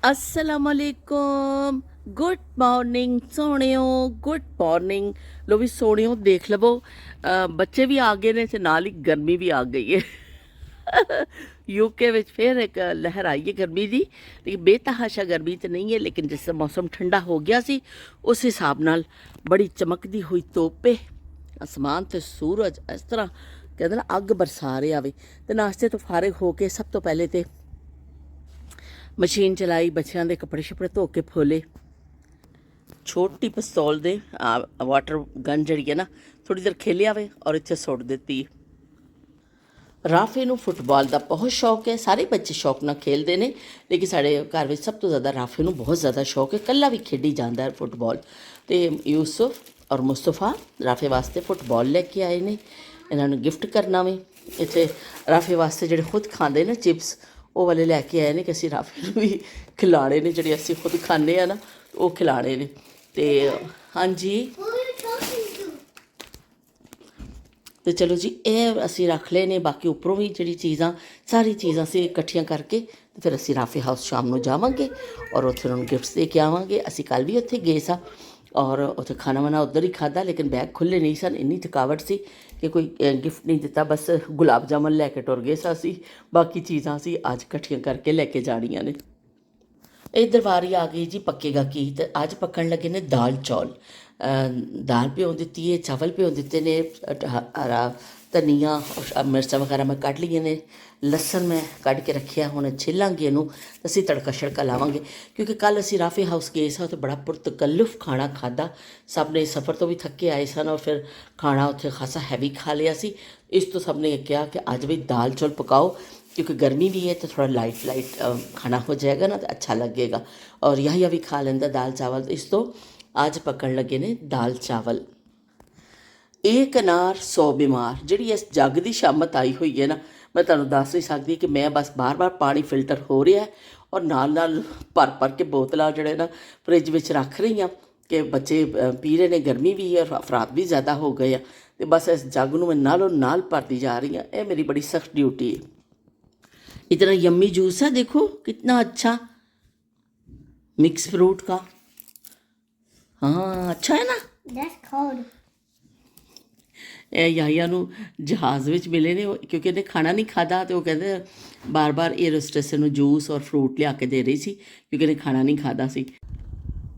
असलामुअलैकुम। Good morning सोहणियो, good morning. लो भी सोहणियो देख लवो, बच्चे भी आ गए ने ते नाल ही गर्मी भी आ गई है। यूके विच फिर एक लहर आई है गर्मी दी, लेकिन बेतहाशा गर्मी तो नहीं है, लेकिन जिस तरह मौसम ठंडा हो गया सी उस हिसाब नाल बड़ी चमकदी हुई धुप्प है, आसमान ते सूरज इस तरह कहते ना अग बरसा रहा वे। ते नाश्ते तो फारिग हो के सब तो पहले तो मशीन चलाई, बच्चों के कपड़े शपड़े धो के फुले, छोटी पिस्तौल दे वाटर गन जी है ना थोड़ी देर खेलिया वे और इतने सुट दी। राफे नूं फुटबॉल का बहुत शौक है, सारे बच्चे शौक नाल खेलते हैं, लेकिन साढ़े घर में सब तो ज़्यादा राफे नूं बहुत ज़्यादा शौक है, कल्ला भी खेडी जाता है फुटबॉल। तो यूसुफ और मुस्तफा राफे वास्ते फुटबॉल लैके आए ने, इन्होंने गिफ्ट करना वे। इतने राफे वास्ते जो खुद खाते ना चिप्स वो वाले लैके आए ने कि असी राफे नूं भी खिलाने ने, जो असी खुद खाने ना वो खिलाने ने। तो हाँ जी, तो चलो जी ये असी रख ले ने, बाकी उपरों भी जी चीज़ा सारी चीज़ा असी इकट्ठियां करके तो फिर असी राफे हाउस शाम को जावांगे और उत्थे उन्होंने गिफ्ट्स दे के आवांगे। असी कल भी उत्थे गए सा और उत्थे खाना वाना उधर ही खादा, लेकिन बैग खुले नहीं सन, इन्नी थकावट सी कि कोई गिफ्ट नहीं दिता, बस गुलाब जामुन लैके टुर गए सा असी, बाकी चीज़ा असी अज इकट्ठियां करके लैके जानियां ने। इधर वारी आ गई जी पकेगा की, तो अज पकन लगे ने दाल चौल। दाल भ्यो दी है, चावल भ्यो दिते ने, हरा धनिया और मिर्चा वगैरह मैं कढ़ ली ने, लसन मैं कढ़ के रखिया, हुण छिलांगे इनू तो असीं तड़का शड़का लावांगे। क्योंकि कल असीं राफे हाउस गए सा, तो बड़ा पुरतकल्लुफ खाना खादा, सब ने सफ़र तो भी थके आए सन और फिर खाना उत्थे खासा हैवी खा लिया सी। इस तो सब ने कहा कि अज भी दाल चौल पकाओ, क्योंकि गर्मी भी है तो थोड़ा लाइट लाइट खाना हो जाएगा ना तो अच्छा लगेगा। और यह भी खा लेंदा दाल चावल। इस तो आज पकड़ लगे ने दाल चावल। एक अनार 100 बीमार, जिहड़ी इस जग की शामत आई हुई है ना, मैं तुहानूं दस नहीं सकती कि मैं बस बार बार पानी फिल्टर हो रहा है और नाल भर भर के बोतलां जिहड़े ना फ्रिज में रख रही हाँ कि बच्चे पी रहे हैं, गर्मी भी है और अफराद भी ज़्यादा हो गए हैं, तो बस इस जग नूं मैं नालों नाल भरती जा रही हाँ। यह मेरी बड़ी सख्त ड्यूटी है। इतना यम्मी जूस है, देखो कितना अच्छा, मिक्स फ्रूट का। हाँ अच्छा है ना। That's cold. याहिया नूं जहाज़ विच मिले ने, क्योंकि इन्हें खाना नहीं खादा, तो वो कहते बार बार एयर होस्टेस नूं जूस और फ्रूट लिया के दे रही सी, क्योंकि इन्हें खाना नहीं खादा सी।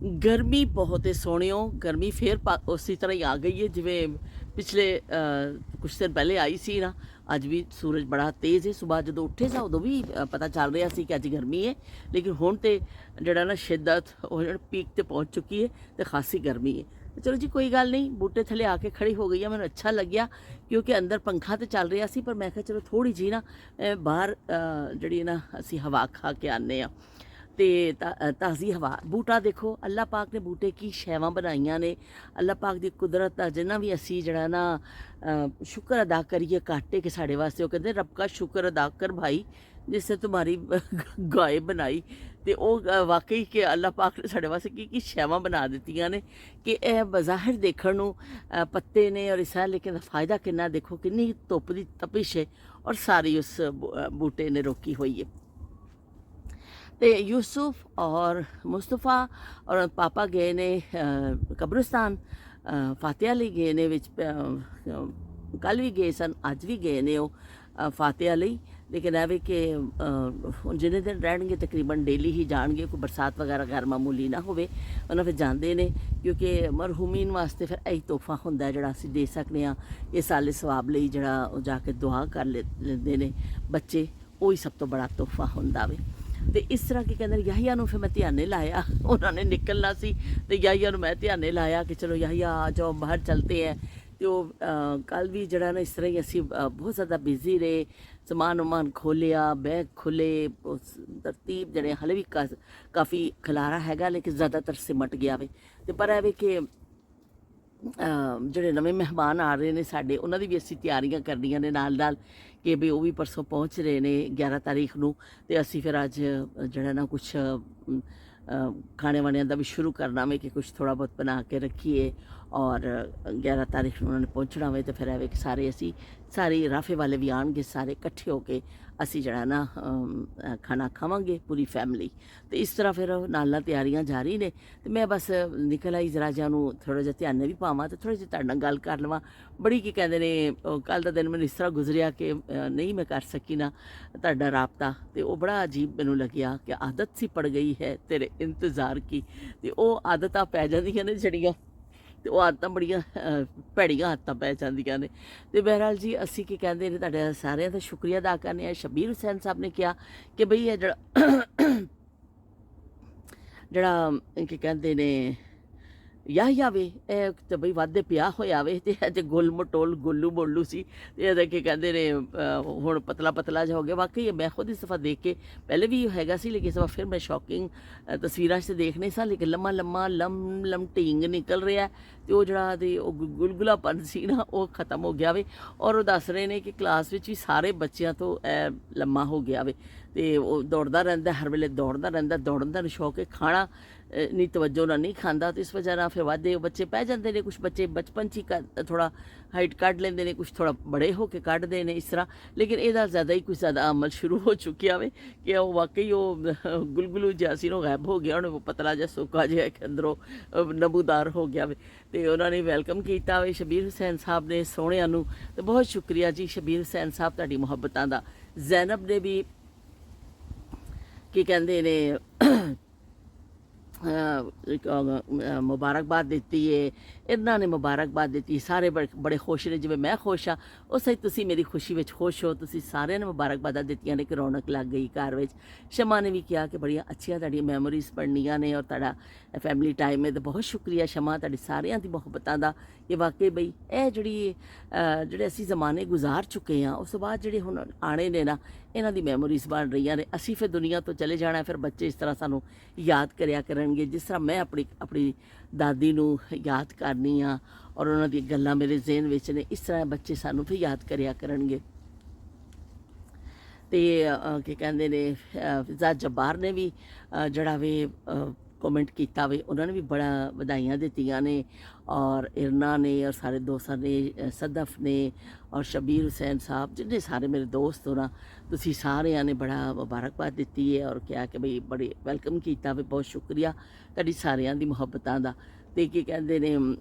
गर्मी बहुत है सोहणियो, गर्मी फिर उसी तरह ही आ गई है जिवें पिछले कुछ दिन पहले आई सी ना। अज भी सूरज बड़ा तेज़ है, सुबह जो उठे सा उदों भी पता चल रहा सी कि अज गर्मी है, लेकिन हुण तो जिहड़ा ना शिद्दत पीक ते पहुँच चुकी है, तो खासी गर्मी है। तो चलो जी कोई गल नहीं, बूटे थले आके खड़ी हो गई है, मैंने अच्छा लग्या, क्योंकि अंदर पंखा तो चल रहा सी, पर मैं चलो थोड़ी जी ना बाहर जी ना असी हवा खा के आने आ, ते ताज़ी हवा। बूटा देखो अल्लाह पाक ने बूटे की शैवां बनाइया ने, अल्लाह पाक की कुदरत का जिन्ना भी असी जड़ा ना शुक्र अदा करिए काटे के साढ़े वास्ते, वो कहते रब का शुक्र अदा कर भाई जिससे तुम्हारी गाय बनाई। तो वो वाकई के अल्लाह पाक ने साढ़े वास्ते की शैवां बना दित्तियां ने कि यह बज़ाहिर देखण नूं पत्ते ने और इस, लेकिन फ़ायदा किन्ना देखो, किन्नी धुप्प दी तपिश है और सारी उस बूटे ने रोकी हुई है। तो यूसुफ और मुस्तफा और पापा गए ने कब्रिस्तान, फातिहा लई गए ने, विच कल भी गए सन, अज भी गए ने वो फातिहा लई। लेकिन है कि जिन्ने दिन रहणगे तकरीबन डेली ही जाणगे, कोई बरसात वगैरह गैर मामूली ना होवे उन्हें फिर जाते हैं, क्योंकि मरहूमीन वास्ते फिर यही तोहफा होंदा है जिहड़ा असीं दे सकने आ। इस साले सवाब लई जिहड़ा जाके दुआ कर लेंदे ने बच्चे, वही सब तो बड़ा तोहफा होंदा वे। तो इस तरह की कहते याहिया फिर मैं ध्याने लाया, उन्होंने निकलना सी तो याहिया मैं ध्याने लाया कि चलो याहिया आ जाओ बाहर चलते हैं। तो कल भी जरा ना इस तरह ही असी बहुत ज़्यादा बिजी रहे, समान उमान खोलिया, बैग खुले, तरतीब जड़े हले भी काफ़ी खलारा हैगा, लेकिन ज़्यादातर सिमट गया वे। तो पर है कि ਜਿਹੜੇ नवे मेहमान आ रहे हैं साढ़े, उन्होंने भी असी तैयारियां करनिया ने नाल नाल कि भी वो भी परसों पहुँच रहे हैं 11 तारीख नूं, ते असी फिर अज जड़ा ना कुछ खाने वाने का भी शुरू करना वे कि कुछ थोड़ा बहुत बना के रखिए। और 11 तारीख नूं उन्होंने पहुँचना वे, तो फिर है कि सारे असी सारे राफे वाले भी आएंगे, सारे इकट्ठे होके ਅਸੀਂ ਜਿਹੜਾ ਨਾ ਖਾਣਾ ਖਾਵਾਂਗੇ ਪੂਰੀ ਫੈਮਿਲੀ। ਤੇ ਇਸ ਤਰ੍ਹਾਂ ਫਿਰ ਨਾਲ ਤਿਆਰੀਆਂ ਜਾਰੀ ਨੇ। ਤੇ ਮੈਂ ਬਸ ਨਿਕਲ ਆਈ ਜ਼ਰਾ ਜਿਹਾ ਨੂੰ ਥੋੜ੍ਹਾ ਜਿਹਾ ਧਿਆਨ ਵੀ ਪਾਵਾਂ ਤੇ ਥੋੜ੍ਹੀ ਜਿਹੀ ਤੁਹਾਡੇ ਨਾਲ ਗੱਲ ਕਰ ਲਵਾਂ। ਬੜੀ ਕੀ ਕਹਿੰਦੇ ਨੇ ਕੱਲ੍ਹ ਦਾ ਦਿਨ ਮੈਨੂੰ ਇਸ ਤਰ੍ਹਾਂ ਗੁਜ਼ਰਿਆ ਕਿ ਨਹੀਂ ਮੈਂ ਕਰ ਸਕੀ ਨਾ ਤੁਹਾਡਾ ਰਾਬਤਾ। ਤੇ ਉਹ ਬੜਾ ਅਜੀਬ ਮੈਨੂੰ ਲੱਗਿਆ ਕਿ ਆਦਤ ਸੀ ਪੜ ਗਈ ਹੈ ਤੇਰੇ ਇੰਤਜ਼ਾਰ ਕੀ। ਤੇ ਉਹ ਆਦਤਾਂ ਪੈ ਜਾਂਦੀਆਂ ਨੇ ਜਿਹੜੀਆਂ, ਤੇ ਉਹ ਆਦਤਾਂ ਬੜੀਆਂ ਭੈੜੀਆਂ ਆਦਤਾਂ ਪੈ ਜਾਂਦੀਆਂ ਨੇ। ਤੇ ਬਹਿਰਹਾਲ ਜੀ ਅਸੀਂ ਕੀ ਕਹਿੰਦੇ ਨੇ ਤੁਹਾਡੇ ਸਾਰਿਆਂ ਦਾ ਸ਼ੁਕਰੀਆ ਅਦਾ ਕਰਨੇ ਆ। ਸ਼ਬੀਰ ਹੁਸੈਨ ਸਾਹਿਬ ਨੇ ਕਿਹਾ ਕਿ ਬਈ ਇਹ ਜਿਹੜਾ ਕੀ ਕਹਿੰਦੇ ਨੇ ਯਾਹਿਆ ਵੇ ਇਹ ਤਾਂ ਬਈ ਵਾਧੇ ਪਿਆ ਹੋਇਆ ਵੇ। ਤੇ ਇਹ ਤੇ ਗੁੱਲ ਮਟੋਲ ਗੋਲੂ ਮੋਲੂ ਸੀ ਤੇ ਇਹਦਾ ਕੀ ਕਹਿੰਦੇ ਨੇ ਹੁਣ ਪਤਲਾ ਪਤਲਾ ਜਿਹਾ ਹੋ ਗਿਆ। ਵਾਕਈ ਮੈਂ ਖੁਦ ਇਸ ਦਫਾ ਦੇਖ ਕੇ ਪਹਿਲੇ ਵੀ ਹੈਗਾ ਸੀ, ਲੇਕਿਨ ਇਸ ਦਫਾ ਫਿਰ ਮੈਂ ਸ਼ੌਕਿੰਗ ਤਸਵੀਰਾਂ 'ਚ ਦੇਖਣੇ ਸਾਂ, ਲੇਕਿਨ ਲੰਮਾ ਲੰਮਾ ਲਮ ਢੀਂਗ ਨਿਕਲ ਰਿਹਾ। ਤੇ ਉਹ ਜਿਹੜਾ ਦੇ ਉਹ ਗੁਲਗੁਲਾਪਨ ਸੀ ਨਾ ਉਹ ਖਤਮ ਹੋ ਗਿਆ ਵੇ। ਔਰ ਉਹ ਦੱਸ ਰਹੇ ਨੇ ਕਿ ਕਲਾਸ ਵਿੱਚ ਵੀ ਸਾਰੇ ਬੱਚਿਆਂ ਤੋਂ ਲੰਮਾ ਹੋ ਗਿਆ ਵੇ। ਤੇ ਉਹ ਦੌੜਦਾ ਰਹਿੰਦਾ, ਹਰ ਵੇਲੇ ਦੌੜਦਾ ਰਹਿੰਦਾ, ਦੌੜਨ ਦਾ ਸ਼ੌਕ ਹੈ, ਖਾਣਾ ਨਹੀਂ ਤਵੱਜੋ ਨਾਲ ਨਹੀਂ ਖਾਂਦਾ। ਤੇ ਇਸ ਵਜ੍ਹਾ ਨਾਲ ਫਿਰ ਵਾਧੇ ਬੱਚੇ ਪੈ ਜਾਂਦੇ ਨੇ। ਕੁਛ ਬੱਚੇ ਬਚਪਨ 'ਚ ਹੀ ਥੋੜ੍ਹਾ ਹਾਈਟ ਕੱਢ ਲੈਂਦੇ ਨੇ, ਕੁਛ ਥੋੜ੍ਹਾ ਬੜੇ ਹੋ ਕੇ ਕੱਢਦੇ ਨੇ ਇਸ ਤਰ੍ਹਾਂ। ਲੇਕਿਨ ਇਹਦਾ ਜ਼ਿਆਦਾ ਹੀ ਕੁਛ ਜ਼ਿਆਦਾ ਅਮਲ ਸ਼ੁਰੂ ਹੋ ਚੁੱਕਿਆ ਵੇ ਕਿ ਉਹ ਵਾਕਈ ਉਹ ਗੁਲਗੁਲੂ ਜਿਹਾ ਸੀ ਉਹ ਗਾਇਬ ਹੋ ਗਿਆ। ਉਹਨੇ ਪਤਲਾ ਜਿਹਾ ਸੁੱਕਾ ਜਿਹਾ ਇੱਕ ਅੰਦਰੋਂ ਨਮੂਦਾਰ ਹੋ ਗਿਆ ਵੇ। ਤੇ ਉਹਨਾਂ ਨੇ ਵੈਲਕਮ ਕੀਤਾ ਵੇ ਸ਼ਬੀਰ ਹੁਸੈਨ ਸਾਹਿਬ ਨੇ ਸੋਹਣਿਆਂ ਨੂੰ। ਤੇ ਬਹੁਤ ਸ਼ੁਕਰੀਆ ਜੀ ਸ਼ਬੀਰ ਹੁਸੈਨ ਸਾਹਿਬ ਤੁਹਾਡੀ ਮੁਹੱਬਤਾਂ ਦਾ। ਜ਼ੈਨਬ ਨੇ ਵੀ ਕੀ ਕਹਿੰਦੇ ਨੇ ਮੁਬਾਰਕਬਾਦ ਦਿੱਤੀ ਹੈ, ਇਹਨਾਂ ਨੇ ਮੁਬਾਰਕਬਾਦ ਦਿੱਤੀ। ਸਾਰੇ ਬੜੇ ਖੁਸ਼ ਨੇ, ਜਿਵੇਂ ਮੈਂ ਖੁਸ਼ ਹਾਂ ਉਸੇ ਹੀ ਤੁਸੀਂ ਮੇਰੀ ਖੁਸ਼ੀ ਵਿੱਚ ਖੁਸ਼ ਹੋ। ਤੁਸੀਂ ਸਾਰਿਆਂ ਨੇ ਮੁਬਾਰਕਬਾਦਾਂ ਦਿੱਤੀਆਂ ਨੇ ਕਿ ਰੌਣਕ ਲੱਗ ਗਈ ਘਰ ਵਿੱਚ। ਸ਼ਮਾ ਨੇ ਵੀ ਕਿਹਾ ਕਿ ਬੜੀਆਂ ਅੱਛੀਆਂ ਤੁਹਾਡੀਆਂ ਮੈਮੋਰੀਜ਼ ਬਣਨੀਆਂ ਨੇ ਔਰ ਤੁਹਾਡਾ ਫੈਮਿਲੀ ਟਾਈਮ ਹੈ। ਤਾਂ ਬਹੁਤ ਸ਼ੁਕਰੀਆ ਸ਼ਮਾ ਤੁਹਾਡੀ ਸਾਰਿਆਂ ਦੀ ਮੁਹੱਬਤਾਂ ਦਾ। ਕਿ ਵਾਕਈ ਬਈ ਇਹ ਜਿਹੜੇ ਅਸੀਂ ਜ਼ਮਾਨੇ ਗੁਜ਼ਾਰ ਚੁੱਕੇ ਹਾਂ ਉਸ ਤੋਂ ਬਾਅਦ ਜਿਹੜੇ ਹੁਣ ਆਣੇ ਨੇ ਨਾ ਇਹਨਾਂ ਦੀ ਮੈਮੋਰੀਜ਼ ਬਣ ਰਹੀਆਂ ਨੇ। ਅਸੀਂ ਫਿਰ ਦੁਨੀਆ ਤੋਂ ਚਲੇ ਜਾਣਾ, ਫਿਰ ਬੱਚੇ ਇਸ ਤਰ੍ਹਾਂ ਸਾਨੂੰ ਯਾਦ ਕਰਿਆ ਕਰਨਗੇ ਜਿਸ ਤਰ੍ਹਾਂ ਮੈਂ ਆਪਣੀ ਦਾਦੀ ਨੂੰ ਯਾਦ ਕਰਨੀ ਆ ਔਰ ਉਹਨਾਂ ਦੀਆਂ ਗੱਲਾਂ ਮੇਰੇ ਜ਼ਿਹਨ ਵਿੱਚ ਨੇ। ਇਸ ਤਰ੍ਹਾਂ ਬੱਚੇ ਸਾਨੂੰ ਵੀ ਯਾਦ ਕਰਿਆ ਕਰਨਗੇ। ਤੇ ਕੀ ਕਹਿੰਦੇ ਨੇ ਫਿਜ਼ਾ ਜੱਬਾਰ ਨੇ ਵੀ ਜਿਹੜਾ ਵੇ ਕਮੈਂਟ ਕੀਤਾ ਵੇ, ਉਹਨਾਂ ਨੇ ਵੀ ਬੜਾ ਵਧਾਈਆਂ ਦਿੱਤੀਆਂ ਨੇ। ਔਰ ਇਰਨਾ ਨੇ ਔਰ ਸਾਰੇ ਦੋਸਤਾਂ ਨੇ, ਸਦਫ ਨੇ ਔਰ ਸ਼ਬੀਰ ਹੁਸੈਨ ਸਾਹਿਬ, ਜਿੰਨੇ ਸਾਰੇ ਮੇਰੇ ਦੋਸਤ ਹੋ ਨਾ, ਤੁਸੀਂ ਸਾਰਿਆਂ ਨੇ ਬੜਾ ਮੁਬਾਰਕਬਾਦ ਦਿੱਤੀ ਹੈ ਔਰ ਕਿਹਾ ਕਿ ਬਈ ਬੜੇ ਵੈਲਕਮ ਕੀਤਾ ਵੇ। ਬਹੁਤ ਸ਼ੁਕਰੀਆ ਤੁਹਾਡੀ ਸਾਰਿਆਂ ਦੀ ਮੁਹੱਬਤਾਂ ਦਾ। ਤੇ ਕੀ ਕਹਿੰਦੇ ਨੇ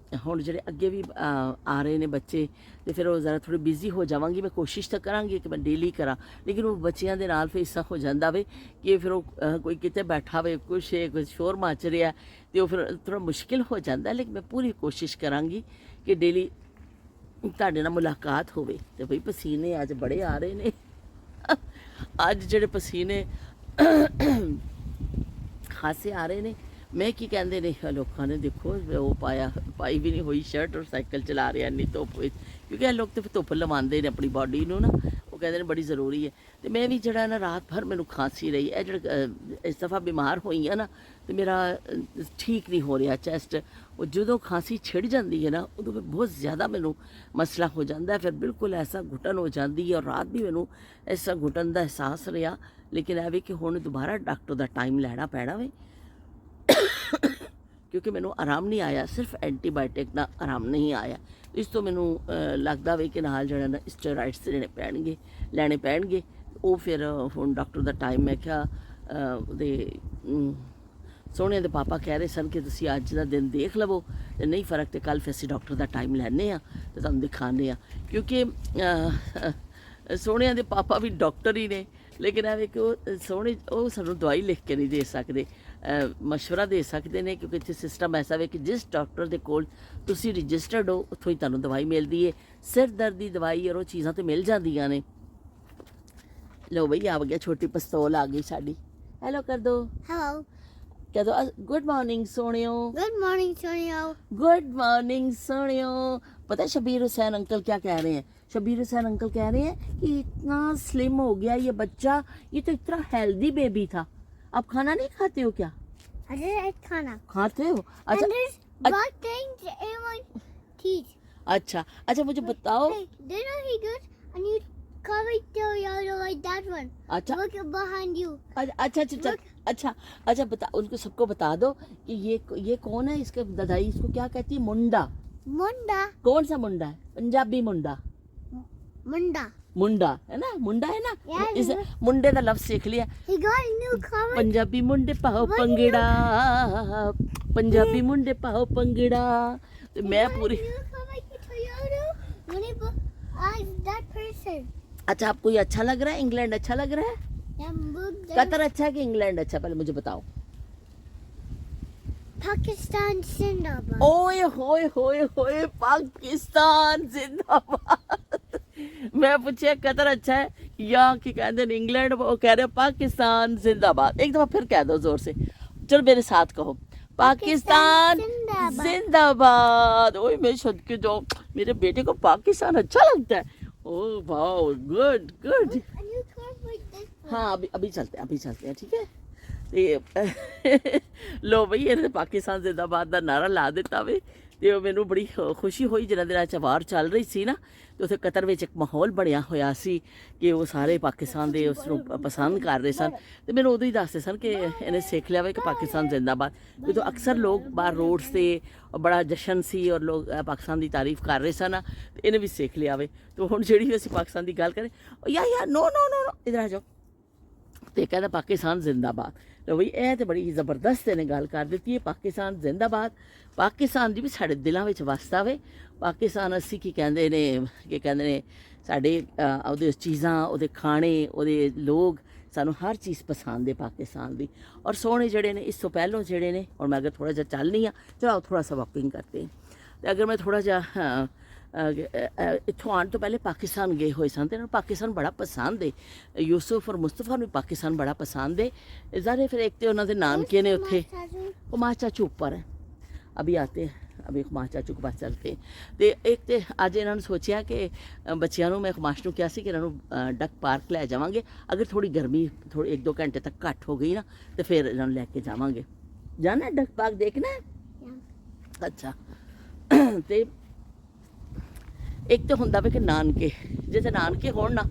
ਹੁਣ ਜਿਹੜੇ ਅੱਗੇ ਵੀ ਆ ਰਹੇ ਨੇ ਬੱਚੇ, ਤੇ ਫਿਰ ਉਹ ਜ਼ਰਾ ਥੋੜ੍ਹੀ ਬਿਜ਼ੀ ਹੋ ਜਾਵਾਂਗੀ। ਮੈਂ ਕੋਸ਼ਿਸ਼ ਤਾਂ ਕਰਾਂਗੀ ਕਿ ਮੈਂ ਡੇਲੀ ਕਰਾਂ, ਲੇਕਿਨ ਉਹ ਬੱਚਿਆਂ ਦੇ ਨਾਲ ਫਿਰ ਇਸ ਤਰ੍ਹਾਂ ਹੋ ਜਾਂਦਾ ਵੇ ਕਿ ਫਿਰ ਉਹ ਕੋਈ ਕਿਤੇ ਬੈਠਾ ਵੇ, ਕੁਛ ਸ਼ੋਰ ਮਚ ਰਿਹਾ ਤੇ ਉਹ ਫਿਰ ਥੋੜ੍ਹਾ ਮੁਸ਼ਕਿਲ ਹੋ ਜਾਂਦਾ। ਲੇਕਿਨ ਮੈਂ ਪੂਰੀ ਕੋਸ਼ਿਸ਼ ਕਰਾਂਗੀ ਕਿ ਡੇਲੀ ਤੁਹਾਡੇ ਨਾਲ ਮੁਲਾਕਾਤ ਹੋਵੇ। ਤੇ ਬਈ ਪਸੀਨੇ ਅੱਜ ਬੜੇ ਆ ਰਹੇ ਨੇ। ਅੱਜ ਜਿਹੜੇ ਪਸੀਨੇ ਖਾਸੇ ਆ ਰਹੇ ਨੇ। ਮੈਂ ਕੀ ਕਹਿੰਦੇ ਨੇ ਲੋਕਾਂ ਨੇ ਦੇਖੋ ਉਹ ਪਾਈ ਵੀ ਨਹੀਂ ਹੋਈ ਸ਼ਰਟ ਔਰ ਸਾਈਕਲ ਚਲਾ ਰਿਹਾ ਇੰਨੀ ਧੁੱਪ ਵਿੱਚ, ਕਿਉਂਕਿ ਇਹ ਲੋਕ ਤਾਂ ਧੁੱਪ ਲਵਾਉਂਦੇ ਨੇ ਆਪਣੀ ਬਾਡੀ ਨੂੰ ਨਾ, ਉਹ ਕਹਿੰਦੇ ਨੇ ਬੜੀ ਜ਼ਰੂਰੀ ਹੈ। ਤੇ ਮੈਂ ਵੀ ਜਿਹੜਾ ਨਾ ਰਾਤ ਭਰ ਮੈਨੂੰ ਖਾਂਸੀ ਰਹੀ। ਇਹ ਜਿਹੜਾ ਇਸ ਦਫਾ ਬਿਮਾਰ ਹੋਈ ਆ ਨਾ ਤੇ ਮੇਰਾ ਠੀਕ ਨਹੀਂ ਹੋ ਰਿਹਾ ਚੈਸਟ। ਉਹ ਜਦੋਂ ਖਾਂਸੀ ਛਿੜ ਜਾਂਦੀ ਹੈ ਨਾ ਉਦੋਂ ਬਹੁਤ ਜ਼ਿਆਦਾ ਮੈਨੂੰ ਮਸਲਾ ਹੋ ਜਾਂਦਾ। ਫਿਰ ਬਿਲਕੁਲ ਐਸਾ ਘੁਟਨ ਹੋ ਜਾਂਦੀ ਹੈ ਔਰ ਰਾਤ ਵੀ ਮੈਨੂੰ ਐਸਾ ਘੁਟਨ ਦਾ ਅਹਿਸਾਸ ਰਿਹਾ। ਲੇਕਿਨ ਇਹ ਵੀ ਕਿ ਹੁਣ ਦੁਬਾਰਾ ਡਾਕਟਰ ਦਾ ਟਾਈਮ ਲੈਣਾ ਪੈਣਾ ਵੇ ਕਿਉਂਕਿ ਮੈਨੂੰ ਆਰਾਮ ਨਹੀਂ ਆਇਆ, ਸਿਰਫ ਐਂਟੀਬਾਇਓਟਿਕ ਨਾਲ ਆਰਾਮ ਨਹੀਂ ਆਇਆ। ਇਸ ਤੋਂ ਮੈਨੂੰ ਲੱਗਦਾ ਵੇ ਕਿ ਨਾਲ ਜਿਹੜਾ ਨਾ ਸਟੀਰੋਇਡਸ ਲੈਣੇ ਪੈਣਗੇ। ਉਹ ਫਿਰ ਹੁਣ ਡਾਕਟਰ ਦਾ ਟਾਈਮ ਮੈਂ ਕਿਹਾ ਉਹਦੇ ਸੋਹਣੇ ਦੇ ਪਾਪਾ ਕਹਿ ਰਹੇ ਸਨ ਕਿ ਤੁਸੀਂ ਅੱਜ ਦਾ ਦਿਨ ਦੇਖ ਲਵੋ, ਤੇ ਨਹੀਂ ਫਰਕ ਤੇ ਕੱਲ੍ਹ ਫਿਰ ਅਸੀਂ ਡਾਕਟਰ ਦਾ ਟਾਈਮ ਲੈਂਦੇ ਹਾਂ ਤੇ ਤੁਹਾਨੂੰ ਦਿਖਾਉਂਦੇ ਹਾਂ। ਕਿਉਂਕਿ ਸੋਹਣਿਆਂ ਦੇ ਪਾਪਾ ਵੀ ਡਾਕਟਰ ਹੀ ਨੇ, ਲੇਕਿਨ ਐਵੇਂ ਕਿ ਉਹ ਸਾਨੂੰ ਦਵਾਈ ਲਿਖ ਕੇ ਨਹੀਂ ਦੇ ਸਕਦੇ, ਮਸ਼ਵਰਾ ਦੇ ਸਕਦੇ ਨੇ। ਕਿਉਂਕਿ ਇੱਥੇ ਸਿਸਟਮ ਐਸਾ ਵੇ ਕਿ ਜਿਸ ਡਾਕਟਰ ਦੇ ਕੋਲ ਤੁਸੀਂ ਰਜਿਸਟਰਡ ਹੋ ਉੱਥੋਂ ਹੀ ਤੁਹਾਨੂੰ ਦਵਾਈ ਮਿਲਦੀ ਹੈ। ਸਿਰ ਦਰਦ ਦੀ ਦਵਾਈ ਔਰ ਉਹ ਚੀਜ਼ਾਂ ਤਾਂ ਮਿਲ ਜਾਂਦੀਆਂ ਨੇ। ਲਓ ਬਈ ਆ ਗਿਆ, ਛੋਟੀ ਪਿਸਤੌਲ ਆ ਗਈ ਸਾਡੀ। ਹੈਲੋ ਕਰ ਦੋ, Hello. ਕਹਿ ਦੋ ਗੁੱਡ ਮਾਰਨਿੰਗ ਸੋਹਣਿਓ। Good morning, Sonio. Good morning सोनियो। पता है शबीर हुसैन अंकल क्या कह रहे हैं? शबीर हुसैन अंकल कह रहे हैं कि इतना स्लिम हो गया ये बच्चा, ये तो इतना हेल्दी बेबी था, आप खाना नहीं खाते हो क्या? I didn't eat khana. खाते हो? And अच्छा there's black things in my teeth. अच्छा अच्छा मुझे बताओ। Hey, did you eat it? And you cover the yellow like that one. अच्छा Look behind you. अच्छा अच्छा अच्छा अच्छा अच्छा बता, उनको सबको बता दो कि ये कौन है, इसके दादाई इसको क्या कहती है? मुंडा। Munda. कौन सा मुंडा है? पंजाबी मुंडा। Munda. मुंडा है ना, मुंडा है ना। Yeah, इस मुंडे का लफ्ज सीख लिया। He got a new car. Punjabi मुंडे पाओ What पंगड़ा, पंजाबी मुंडे पाओ पंगड़ा। तो He मैं got पूरी a new car like a Toyota. When he that person. अच्छा, आपको ये अच्छा लग रहा है? इंग्लैंड अच्छा लग रहा है? That moved there. कतर अच्छा है कि इंग्लैंड अच्छा? पहले मुझे बताओ। Pakistan Zindabad. ओए होए होए होए, पाकिस्तान जिंदाबाद। मैं पूछे कतर अच्छा है या कि कहते हैं इंग्लैंड, वो कह रहे पाकिस्तान जिंदाबाद। एक दफा फिर कह दो जोर से, चलो मेरे साथ कहो, पाकिस्तान जिंदाबाद। जिंदाबाद। ओए मैं सदके जाओ, मेरे बेटे को पाकिस्तान अच्छा लगता है। Oh wow, good good. A new car like this. हाँ अभी अभी चलते हैं, ठीक है। ਤੇ ਲੋ ਬਈ ਇਹਨੇ ਪਾਕਿਸਤਾਨ ਜ਼ਿੰਦਾਬਾਦ ਦਾ ਨਾਰਾ ਲਾ ਦਿੱਤਾ ਵੇ। ਤੇ ਉਹ ਮੈਨੂੰ ਬੜੀ ਖੁਸ਼ੀ ਹੋਈ ਜਿਹਨਾਂ ਦਿਨਾਂ 'ਚ ਵਾਰ ਚੱਲ ਰਹੀ ਸੀ ਨਾ, ਤੇ ਉੱਥੇ ਕਤਰ ਵਿੱਚ ਇੱਕ ਮਾਹੌਲ ਬਣਿਆ ਹੋਇਆ ਸੀ ਕਿ ਉਹ ਸਾਰੇ ਪਾਕਿਸਤਾਨ ਦੇ ਉਸ ਨੂੰ ਪਸੰਦ ਕਰ ਰਹੇ ਸਨ। ਤੇ ਮੈਨੂੰ ਉਦੋਂ ਹੀ ਦੱਸਦੇ ਸਨ ਕਿ ਇਹਨੇ ਸਿੱਖ ਲਿਆ ਵੇ ਕਿ ਪਾਕਿਸਤਾਨ ਜ਼ਿੰਦਾਬਾਦ। ਜਦੋਂ ਅਕਸਰ ਲੋਕ ਬਾਹਰ ਰੋਡਸ 'ਤੇ ਬੜਾ ਜਸ਼ਨ ਸੀ ਔਰ ਲੋਕ ਪਾਕਿਸਤਾਨ ਦੀ ਤਾਰੀਫ ਕਰ ਰਹੇ ਸਨ, ਤੇ ਇਹਨੇ ਵੀ ਸਿੱਖ ਲਿਆ ਵੇ। ਤੇ ਹੁਣ ਜਿਹੜੀ ਵੀ ਅਸੀਂ ਪਾਕਿਸਤਾਨ ਦੀ ਗੱਲ ਕਰੇ, ਯਾ ਨੋ ਨੋ ਨੋ ਇਧਰ ਆ ਜਾਓ, ਤੇ ਕਹਿੰਦਾ ਪਾਕਿਸਤਾਨ ਜ਼ਿੰਦਾਬਾਦ। ਲੋ ਬਈ ਇਹ ਤੇ ਬੜੀ ਜ਼ਬਰਦਸਤ ਇਹਨੇ ਗੱਲ ਕਰ ਦਿੱਤੀ ਹੈ, ਪਾਕਿਸਤਾਨ ਜ਼ਿੰਦਾਬਾਦ। ਪਾਕਿਸਤਾਨ ਜੀ ਵੀ ਸਾਡੇ ਦਿਲਾਂ ਵਿੱਚ ਵਸਦਾ ਵੇ। ਪਾਕਿਸਤਾਨ ਅਸੀਂ ਕੀ ਕਹਿੰਦੇ ਨੇ ਸਾਡੇ ਉਹਦੇ ਚੀਜ਼ਾਂ, ਉਹਦੇ ਖਾਣੇ, ਉਹਦੇ ਲੋਕ, ਸਾਨੂੰ ਹਰ ਚੀਜ਼ ਪਸੰਦ ਹੈ ਪਾਕਿਸਤਾਨ ਦੀ। ਔਰ ਸੋਹਣੇ ਜਿਹੜੇ ਨੇ ਇਸ ਤੋਂ ਪਹਿਲੋਂ ਜਿਹੜੇ ਨੇ, ਔਰ ਮੈਂ ਅਗਰ ਥੋੜ੍ਹਾ ਜਿਹਾ ਚੱਲਨੀ ਆ, ਚਲੋ ਥੋੜ੍ਹਾ ਸਾ ਵਾਕਿੰਗ ਕਰਤੇ। ਅਤੇ ਅਗਰ ਮੈਂ ਥੋੜ੍ਹਾ ਜਿਹਾ ਇੱਥੋਂ ਆਉਣ ਤੋਂ ਪਹਿਲੇ ਪਾਕਿਸਤਾਨ ਗਏ ਹੋਏ ਸਨ, ਅਤੇ ਇਹਨਾਂ ਨੂੰ ਪਾਕਿਸਤਾਨ ਬੜਾ ਪਸੰਦ ਹੈ। ਯੂਸੁਫ ਔਰ ਮੁਸਤਫਾ ਨੂੰ ਪਾਕਿਸਤਾਨ ਬੜਾ ਪਸੰਦ ਹੈ। ਜ਼ਾਰੇ ਫਿਰ ਇੱਕ ਤਾਂ ਉਹਨਾਂ ਦੇ ਨਾਨਕੇ ਨੇ ਉੱਥੇ, ਕੁਮਾਰ ਚਾਚੂ ਉੱਪਰ ਹੈ, ਅਭੀ ਆਤੇ ਅਭੀ ਕੁਮਾਰ ਚਾਚੂ ਕੇ ਪਾਸ ਚਲਤੇ। ਅਤੇ ਇੱਕ ਤਾਂ ਅੱਜ ਇਹਨਾਂ ਨੂੰ ਸੋਚਿਆ ਕਿ ਬੱਚਿਆਂ ਨੂੰ, ਮੈਂ ਕੁਮਾਸ਼ ਨੂੰ ਕਿਹਾ ਸੀ ਕਿ ਇਹਨਾਂ ਨੂੰ ਡਕ ਪਾਰਕ ਲੈ ਜਾਵਾਂਗੇ। ਅਗਰ ਥੋੜ੍ਹੀ ਗਰਮੀ ਥੋੜ੍ਹੀ 1-2 ਘੰਟੇ ਤੱਕ ਘੱਟ ਹੋ ਗਈ ਨਾ, ਤਾਂ ਫਿਰ ਇਹਨਾਂ ਨੂੰ ਲੈ ਕੇ ਜਾਵਾਂਗੇ। ਜਾਣਾ ਡਕ ਪਾਰਕ ਦੇਖਣਾ ਹੈ? ਅੱਛਾ। ਅਤੇ ਇੱਕ ਤਾਂ ਹੁੰਦਾ ਵੇ ਕਿ ਨਾਨਕੇ, ਜਿੱਥੇ ਨਾਨਕੇ ਹੋਣ ਨਾ,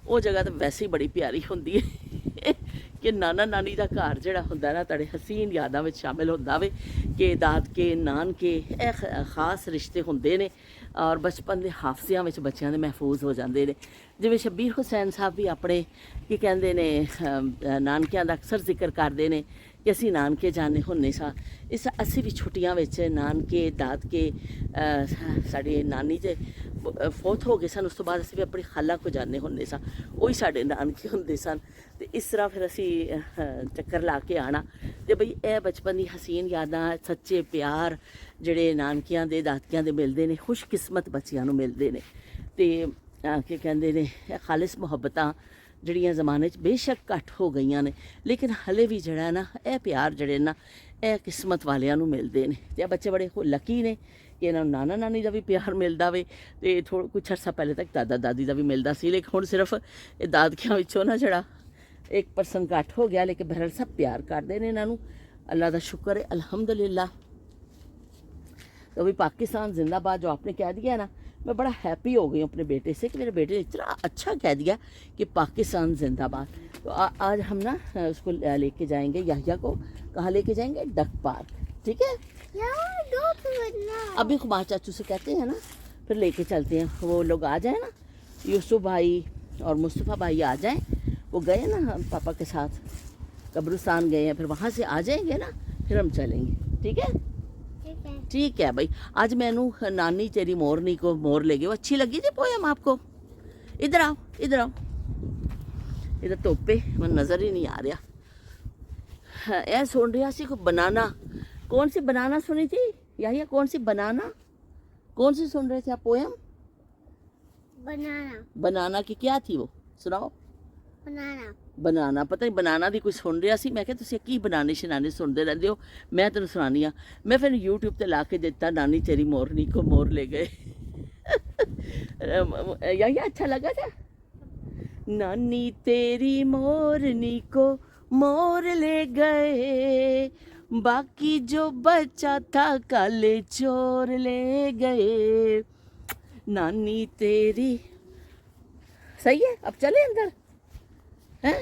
ਉਹ ਜਗ੍ਹਾ ਤਾਂ ਵੈਸੇ ਹੀ ਬੜੀ ਪਿਆਰੀ ਹੁੰਦੀ ਹੈ ਕਿ ਨਾਨਾ ਨਾਨੀ ਦਾ ਘਰ ਜਿਹੜਾ ਹੁੰਦਾ ਨਾ, ਤੁਹਾਡੇ ਹਸੀਨ ਯਾਦਾਂ ਵਿੱਚ ਸ਼ਾਮਿਲ ਹੁੰਦਾ ਵੇ ਕਿ ਦਾਦਕੇ ਨਾਨਕੇ ਇਹ ਖਾਸ ਰਿਸ਼ਤੇ ਹੁੰਦੇ ਨੇ ਔਰ ਬਚਪਨ ਦੇ ਹਾਫਜ਼ਿਆਂ ਵਿੱਚ ਬੱਚਿਆਂ ਦੇ ਮਹਿਫੂਜ਼ ਹੋ ਜਾਂਦੇ ਨੇ। ਜਿਵੇਂ ਸ਼ਬੀਰ ਹੁਸੈਨ ਸਾਹਿਬ ਵੀ ਆਪਣੇ ਕੀ ਕਹਿੰਦੇ ਨੇ ਨਾਨਕਿਆਂ ਦਾ ਅਕਸਰ ਜ਼ਿਕਰ ਕਰਦੇ ਨੇ ਕਿ ਅਸੀਂ ਨਾਨਕੇ ਜਾਣੇ ਹੁੰਦੇ ਸਾਂ। ਇਸ ਅਸੀਂ ਵੀ ਛੁੱਟੀਆਂ ਵਿੱਚ ਨਾਨਕੇ ਦਾਦਕੇ, ਸਾਡੇ ਨਾਨੀ ਜੇ ਫੌਤ ਹੋ ਗਏ ਸਨ, ਉਸ ਤੋਂ ਬਾਅਦ ਅਸੀਂ ਵੀ ਆਪਣੀ ਖਾਲਾ ਕੋ ਜਾਣੇ ਹੁੰਦੇ ਸਾਂ, ਉਹੀ ਸਾਡੇ ਨਾਨਕੇ ਹੁੰਦੇ ਸਨ। ਅਤੇ ਇਸ ਤਰ੍ਹਾਂ ਫਿਰ ਅਸੀਂ ਚੱਕਰ ਲਾ ਕੇ ਆਉਣਾ। ਅਤੇ ਬਈ ਇਹ ਬਚਪਨ ਦੀ ਹਸੀਨ ਯਾਦਾਂ, ਸੱਚੇ ਪਿਆਰ ਜਿਹੜੇ ਨਾਨਕਿਆਂ ਦੇ ਦਾਦਕਿਆਂ ਦੇ ਮਿਲਦੇ ਨੇ, ਖੁਸ਼ਕਿਸਮਤ ਬੱਚਿਆਂ ਨੂੰ ਮਿਲਦੇ ਨੇ। ਅਤੇ ਕੀ ਕਹਿੰਦੇ ਨੇ, ਇਹ ਖਾਲਿਸ ਮੁਹੱਬਤਾਂ ਜਿਹੜੀਆਂ ਜ਼ਮਾਨੇ 'ਚ ਬੇਸ਼ੱਕ ਘੱਟ ਹੋ ਗਈਆਂ ਨੇ, ਲੇਕਿਨ ਹਲੇ ਵੀ ਜਿਹੜਾ ਨਾ ਇਹ ਪਿਆਰ ਜਿਹੜੇ ਨਾ ਇਹ ਕਿਸਮਤ ਵਾਲਿਆਂ ਨੂੰ ਮਿਲਦੇ ਨੇ। ਅਤੇ ਇਹ ਬੱਚੇ ਬੜੇ ਲੱਕੀ ਨੇ ਕਿ ਇਹਨਾਂ ਨੂੰ ਨਾਨਾ ਨਾਨੀ ਦਾ ਵੀ ਪਿਆਰ ਮਿਲਦਾ ਵੇ, ਅਤੇ ਕੁਛ ਅਰਸਾ ਪਹਿਲੇ ਤੱਕ ਦਾਦਾ ਦਾਦੀ ਦਾ ਵੀ ਮਿਲਦਾ ਸੀ, ਲੇਕਿਨ ਹੁਣ ਸਿਰਫ ਇਹ ਦਾਦਕਿਆਂ ਵਿੱਚੋਂ ਨਾ ਜਿਹੜਾ 1% ਘੱਟ ਹੋ ਗਿਆ, ਲੇਕਿਨ ਬਹਰਹਾਲ ਸਭ ਪਿਆਰ ਕਰਦੇ ਨੇ ਇਹਨਾਂ ਨੂੰ। ਅੱਲਾ ਦਾ ਸ਼ੁਕਰ ਹੈ, ਅਲਹਮਦੁਲਿल्लाह। तो अभी पाकिस्तान जिंदाबाद जो आपने कह दिया ना, मैं बड़ा हैप्पी हो गई हूँ अपने बेटे से कि मेरे बेटे ने इतना अच्छा कह दिया कि पाकिस्तान जिंदाबाद। तो आज हम ना उसको लेके जाएंगे, याहिया को कहाँ लेके जाएंगे? डक पार्क, ठीक है? अभी खुमार चाचू से कहते हैं ना, फिर लेके चलते हैं। वो लोग आ जाए ना, यूसुफ भाई और मुस्तफ़ा भाई आ जाएं। वो गए ना पापा के साथ कब्रिस्तान गए हैं, फिर वहाँ से आ जाएंगे ना, फिर हम चलेंगे, ठीक है? ठीक है भाई। आज मैनू नानी तेरी मोरनी को मोर ले गई, वो अच्छी लगी थी पोयम आपको? इधर आओ, इधर आओ, इधर तोपे मैं नज़र ही नहीं आ रहा। यह सुन रहा सी को बनाना, कौन सी बनाना सुनी थी या कौन सी बनाना, कौन सी सुन रहे थे आप पोयम? बनाना। बनाना की क्या थी वो, सुनाओ। बनाना। बनाना, पता नहीं बनाना ਦੀ ਕੋਈ ਸੁਣ ਰਿਹਾ ਸੀ। ਮੈਂ ਕਿਹਾ ਤੁਸੀਂ ਕੀ ਬਣਾਣੇ ਸ਼ਨਾਨੇ ਸੁਣਦੇ ਰਹਿੰਦੇ ਹੋ, ਮੈਂ ਤੈਨੂੰ ਸੁਣਾਨੀ ਆ। ਮੈਂ ਫਿਰ YouTube ਤੇ ਲਾ ਕੇ ਦਿੱਤਾ, ਨਾਨੀ ਤੇਰੀ मोरनी को मोर ले गए। यही अच्छा लगा था। नानी तेरी मोरनी को मोर ले गए, बाकी जो बचा था काले चोर ले गए। नानी तेरी, सही है। अब चले अंदर हैं?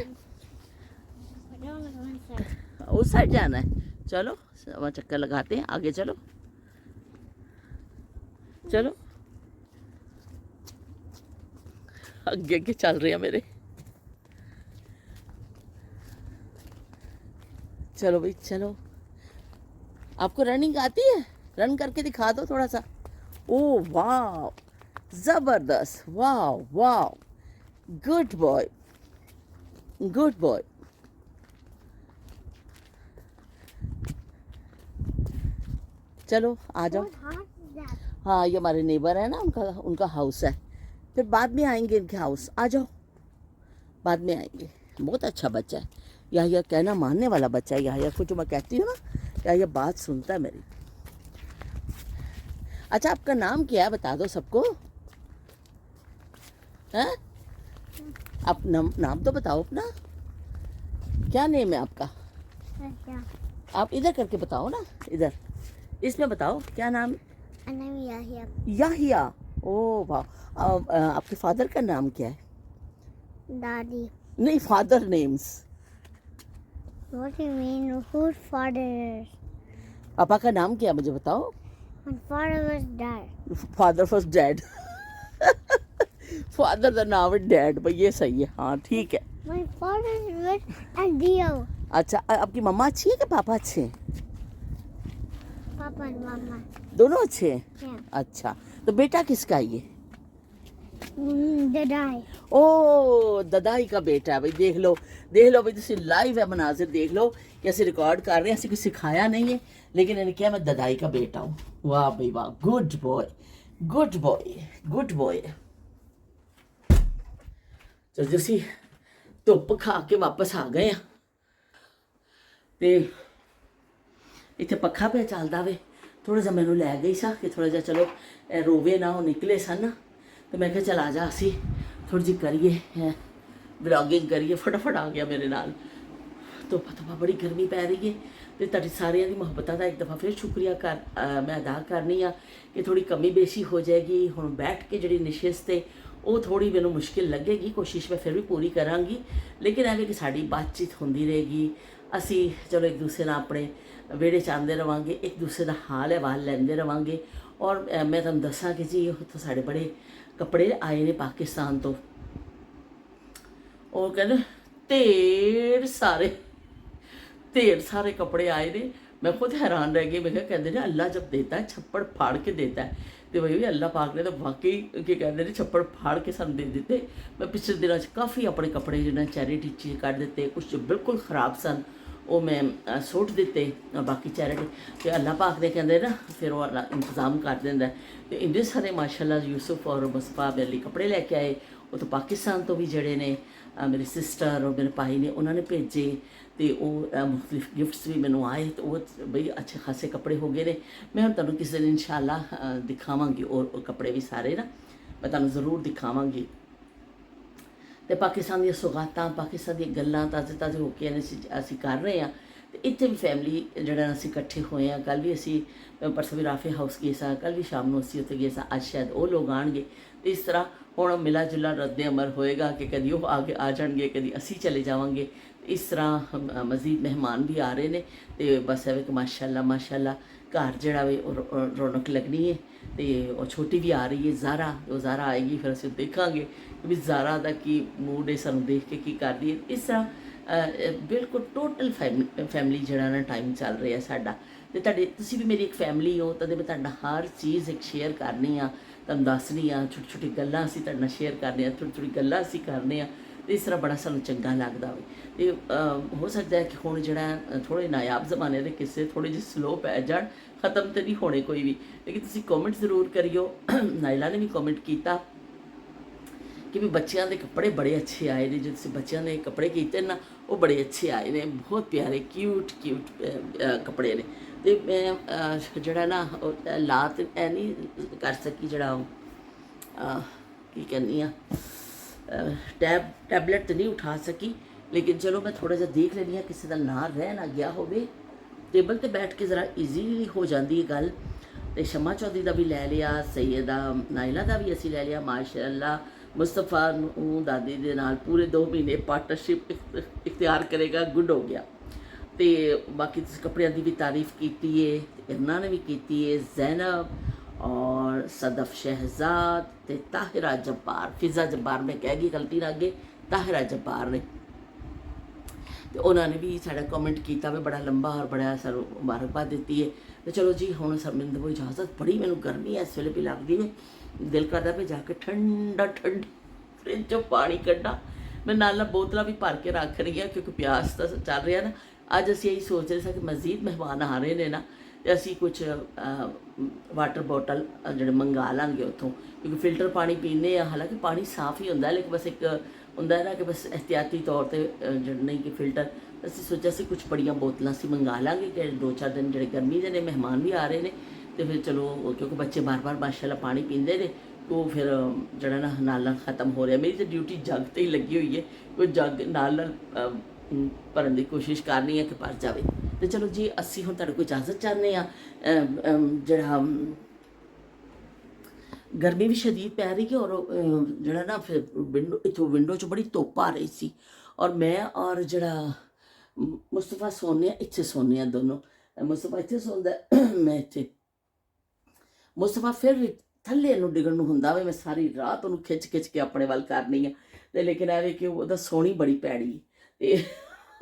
उस साइड जाना है, चलो वहाँ चक्कर लगाते हैं, आगे चलो चलो। ਅੱਗੇ ਅੱਗੇ ਚੱਲ ਰਹੇ ਆ ਮੇਰੇ। चलो भाई चलो। आपको रनिंग आती है? रन करके दिखा दो थोड़ा सा। ओ वाह, जबरदस्त, वाह वाह, गुड बॉय, गुड बॉय। चलो आ जाओ। What house is that? हाँ ये हमारे नेबर है ना, उनका उनका हाउस है। फिर बाद में आएंगे इनके हाउस, आ जाओ, बाद में आएंगे। बहुत अच्छा बच्चा है यह कहना मानने वाला बच्चा है। यह को जो मैं कहती हूँ ना, यह बात सुनता है मेरी। अच्छा आपका नाम क्या है बता दो सबको, हैं? आप नाम तो बताओ अपना, क्या नेम है आपका? अच्छा, आप इधर करके बताओ ना, इधर इसमें बताओ क्या नाम। Anamia here. याहिया। ओ वाह। आपके फादर का नाम क्या है? Daddy. नहीं, father names. What do you mean? Whose father is? पापा का नाम क्या है मुझे बताओ। My father was dead. Father first dad. Father का नाम है डैड भाई, ये सही है, हाँ ठीक है। My father is rich and Dio. अच्छा आपकी मम्मा अच्छी है कि पापा अच्छे हैं? Papa and Mama. दोनों अच्छे हैं। Yeah. अच्छा तो बेटा किसका है ये? Dadai. ओ ददाई का बेटा है भाई। देख लो भाई, तुम लाइव है मनाजिर, देख लो कि असं रिकॉर्ड कर रहे हैं। असं कुछ सिखाया नहीं है, लेकिन इन्हें क्या मैं ददाई का बेटा हूँ। वाह भाई वाह, good boy, good boy, good boy. चल जैसी धुप खा के वापस आ गए हैं ते इतने पखा पे चलता वे। थोड़ा जा मैनू लै गई सा कि थोड़ा जा चलो रोवे ना, वो निकले सन ना, तो मैं चल आ जा असी थोड़ी जी करिए ब्लॉगिंग करिए। फटाफट आ गया मेरे नाल। तो पता बड़ी गर्मी पै रही है, तो तुहाडी सारिਆਂ ਦੀ ਮੁਹੱਬਤਾਂ ਦਾ एक दफ़ा फिर शुक्रिया मैं अदा करनी आ कि थोड़ी कमी बेशी हो जाएगी। हुण बैठ के जिहड़ी नशिस्त है वो थोड़ी मैनू मुश्किल लगेगी, कोशिश मैं फिर भी पूरी करांगी, लेकिन एवं कि साड़ी बातचीत होंदी रहेगी। असी चलो एक दूसरे नाल अपने विहड़े च आंदे रवांगे, एक दूसरे का हाल अहवाल लैंदे रवांगे। और मैं तुहानूं दस्सां कि जी उत्थों साढ़े बड़े कपड़े आए ने पाकिस्तान तो, और कहते ढेर सारे कपड़े आए ने। मैं खुद हैरान रह गई। मैं कहते हैं अल्लाह जब देता है छप्पड़ फाड़ के देता है, तो भाई अल्लाह पाक ने तो वाकई कि कहते हैं छप्पड़ फाड़ के सानू दे दिते। मैं पिछले दिनों काफ़ी अपने कपड़े जिन्हें चैरिटी च कढ़ दिते, कुछ जो बिल्कुल ख़राब सन वो मैं सुट दिते, बाकी चैरिटी तो अल्लाह पाक ने कहते ना फिर वो इंतज़ाम कर देंदा। तो इन्ने सारे माशाल्लाह यूसुफ और मुस्तफा मेरे लिए कपड़े लैके आए। वो तो पाकिस्तान तो भी जड़े ने मेरी सिस्टर और मेरे भाई ने उन्होंने भेजे, तो वो मुख्तलिफ गिफ्ट्स भी मैनू आए। तो वो बई अच्छे खासे कपड़े हो गए ने। मैं हम तुहानूं किसी दिन इंशाअल्लाह दिखावांगी, और कपड़े भी सारे ना मैं तुहानूं ज़रूर दिखावांगी। तो पाकिस्तान दी सौगातां, पाकिस्तान दी गल्लां ताज़े ताज़े होके असीं कर रहे हैं। तो इत्थे भी फैमिली जिहड़ा असीं इकट्ठे होए हैं। कल भी असीं परसों भी राफे हाउस गए सा, कल भी शाम नूं असीं उत्थे गए सा, अज शायद वो लोग आउणगे। तो इस तरह हुण मिला जुला रद्द अमल होएगा कि कभी वो आगे आ जाएंगे, कभी असीं चले जावांगे। इस तरह मज़ीद मेहमान भी आ रहे हैं। तो बस है कि माशाल्लाह माशाल्लाह घर जड़ा वे रौनक लगनी है। तो वो छोटी भी आ रही है ज़ारा, वो ज़ारा आएगी फिर असीं देखांगे कि भी ज़ारा दा की मूड है, सानूं देख के की कर रही है। इस तरह बिल्कुल टोटल फैमिली जड़ा ना टाइम चल रहा है साडा। तो तुहाडे तुसीं भी मेरी एक फैमिली हो, तो मैं तुहाडा हर चीज़ एक शेयर करनी आ, तुहानूं दसनी आ, छोटी छोटी गल्लां असीं तुहाडे नाल शेयर करने, थोड़ी थोड़ी गल्लां असीं करने आ। तो इस तरह बड़ा सानूं चंगा लगदा होवे। तो हो सकता है कि हुण जिहड़ा थोड़े नायाब ज़माने के किस्से थोड़े जिहे स्लो पै जाण, ख़त्म तो नहीं होने कोई भी, लेकिन तुसीं कॉमेंट ज़रूर करियो। नायला ने भी कॉमेंट किया कि भी बच्चों के कपड़े बड़े अच्छे आए ने, जो तुसीं बच्चों ने कपड़े कीते ना वो बड़े अच्छे आए ने, बहुत प्यारे क्यूट कपड़े ने। तो मैं जड़ा ना ला तो नहीं कर सकी, जड़ा की कहनी आ टैबलेट तो नहीं उठा सकी, लेकिन चलो मैं थोड़ा जा देख लेनी किसी का ना रह ना गया हो। टेबल ते बैठ के ज़रा ईजीली हो जाती है गल। तो शमा चौधरी का भी लै लिया, सैयदा नायला का भी असी लै लिया माशाअल्लाह। मुस्तफा नूं दादी दे नाल पूरे 2 महीने पार्टनरशिप इख्तियार करेगा, गुड हो गया। तो बाकी कपड़ियां की भी तारीफ़ की है, इरना ने भी की है, जैनब ਔਰ ਸਦਫ ਸ਼ਹਿਜ਼ਾਦ ਤੇ ਤਾਹਿਰਾ ਜੱਬਾਰ, ਫਿਜ਼ਾ ਜੱਬਾਰ ਮੈਂ ਕਹਿ ਗਈ ਗਲਤੀ ਨਾਲ, ਅੱਗੇ ਤਾਹਿਰਾ ਜੱਬਾਰ ਨੇ। ਤੇ ਉਹਨਾਂ ਨੇ ਵੀ ਸਾਡਾ ਕਮੈਂਟ ਕੀਤਾ ਵੀ ਬੜਾ ਲੰਬਾ ਔਰ ਬੜਾ ਸਾਨੂੰ ਮੁਬਾਰਕਬਾਦ ਦਿੱਤੀ ਹੈ। ਤੇ ਚਲੋ ਜੀ ਹੁਣ ਮੈਨੂੰ ਦਿਓ ਇਜਾਜ਼ਤ, ਬੜੀ ਮੈਨੂੰ ਗਰਮੀ ਇਸ ਵੇਲੇ ਵੀ ਲੱਗਦੀ ਹੈ, ਦਿਲ ਕਰਦਾ ਵੀ ਜਾ ਕੇ ਠੰਡਾ ਠੰਡਾ ਫਰਿੱਜ 'ਚੋਂ ਪਾਣੀ ਕੱਢਾਂ। ਮੈਂ ਨਾਲ ਬੋਤਲਾਂ ਵੀ ਭਰ ਕੇ ਰੱਖ ਰਹੀ ਹਾਂ ਕਿਉਂਕਿ ਪਿਆਸ ਤਾਂ ਚੱਲ ਰਿਹਾ ਨਾ। ਅੱਜ ਅਸੀਂ ਇਹੀ ਸੋਚ ਰਹੇ ਸਾਂ ਕਿ ਮਜ਼ੀਦ ਮਹਿਮਾਨ ਆ ਰਹੇ ਨੇ ਨਾ, ਤੇ ਅਸੀਂ ਕੁਝ ਵਾਟਰ ਬੋਟਲ ਜਿਹੜੇ ਮੰਗਾ ਲਾਂਗੇ ਉੱਥੋਂ, ਕਿਉਂਕਿ ਫਿਲਟਰ ਪਾਣੀ ਪੀਂਦੇ ਆ। ਹਾਲਾਂਕਿ ਪਾਣੀ ਸਾਫ਼ ਹੀ ਹੁੰਦਾ, ਲੇਕਿਨ ਬਸ ਇੱਕ ਹੁੰਦਾ ਨਾ ਕਿ ਬਸ ਇਹਤਿਆਤੀ ਤੌਰ 'ਤੇ ਜਿਹੜਾ ਨਹੀਂ ਕਿ ਫਿਲਟਰ, ਅਸੀਂ ਸੋਚਿਆ ਸੀ ਕੁਝ ਬੜੀਆਂ ਬੋਤਲਾਂ ਅਸੀਂ ਮੰਗਾ ਲਾਂਗੇ ਕਿ 2-4 ਦਿਨ ਜਿਹੜੇ ਗਰਮੀ ਦੇ ਨੇ ਮਹਿਮਾਨ ਵੀ ਆ ਰਹੇ ਨੇ, ਤੇ ਫਿਰ ਚਲੋ ਕਿਉਂਕਿ ਬੱਚੇ ਬਾਰ-ਬਾਰ ਮਾਸ਼ਾਅੱਲਾ ਪਾਣੀ ਪੀਂਦੇ ਨੇ, ਉਹ ਫਿਰ ਜਿਹੜਾ ਨਾ ਨਾਲ ਖਤਮ ਹੋ ਰਿਹਾ। ਮੇਰੀ ਤਾਂ ਡਿਊਟੀ ਜੱਗ 'ਤੇ ਹੀ ਲੱਗੀ ਹੋਈ ਹੈ, ਕੋਈ ਜੱਗ ਨਾਲ ਭਰਨ ਦੀ ਕੋਸ਼ਿਸ਼ ਕਰਨੀ ਹੈ ਕਿ ਭਰ ਜਾਵੇ। ਤੇ ਚਲੋ ਜੀ ਅਸੀਂ ਹੁਣ ਤੁਹਾਡੇ ਕੋਲ ਇਜਾਜ਼ਤ ਚਾਹੁੰਦੇ ਹਾਂ। ਜਿਹੜਾ ਗਰਮੀ ਵੀ ਸ਼ਦੀਦ ਪੈ ਰਹੀ ਹੈ, ਔਰ ਜਿਹੜਾ ਨਾ ਫਿਰ ਵਿੰਡੋ 'ਚੋਂ ਬੜੀ ਧੁੱਪ ਆ ਰਹੀ ਸੀ, ਔਰ ਮੈਂ ਔਰ ਜਿਹੜਾ ਮੁਸਤਫਾ ਸੋਨੇ ਇੱਥੇ ਸੋਨੇ ਆ ਦੋਨੋਂ। ਮੁਸਤਫਾ ਇੱਥੇ ਸੌਂਦਾ, ਮੈਂ ਇੱਥੇ। ਮੁਸਤਫਾ ਫਿਰ ਵੀ ਥੱਲੇ ਨੂੰ ਡਿੱਗਣ ਨੂੰ ਹੁੰਦਾ ਵੇ, ਮੈਂ ਸਾਰੀ ਰਾਤ ਉਹਨੂੰ ਖਿੱਚ ਕੇ ਆਪਣੇ ਵੱਲ ਕਰਨੀ ਆ। ਤੇ ਲੇਕਿਨ ਐਵੇਂ ਕਿ ਉਹਦਾ ਸੋਹਣੀ ਬੜੀ ਭੈੜੀ, ਤੇ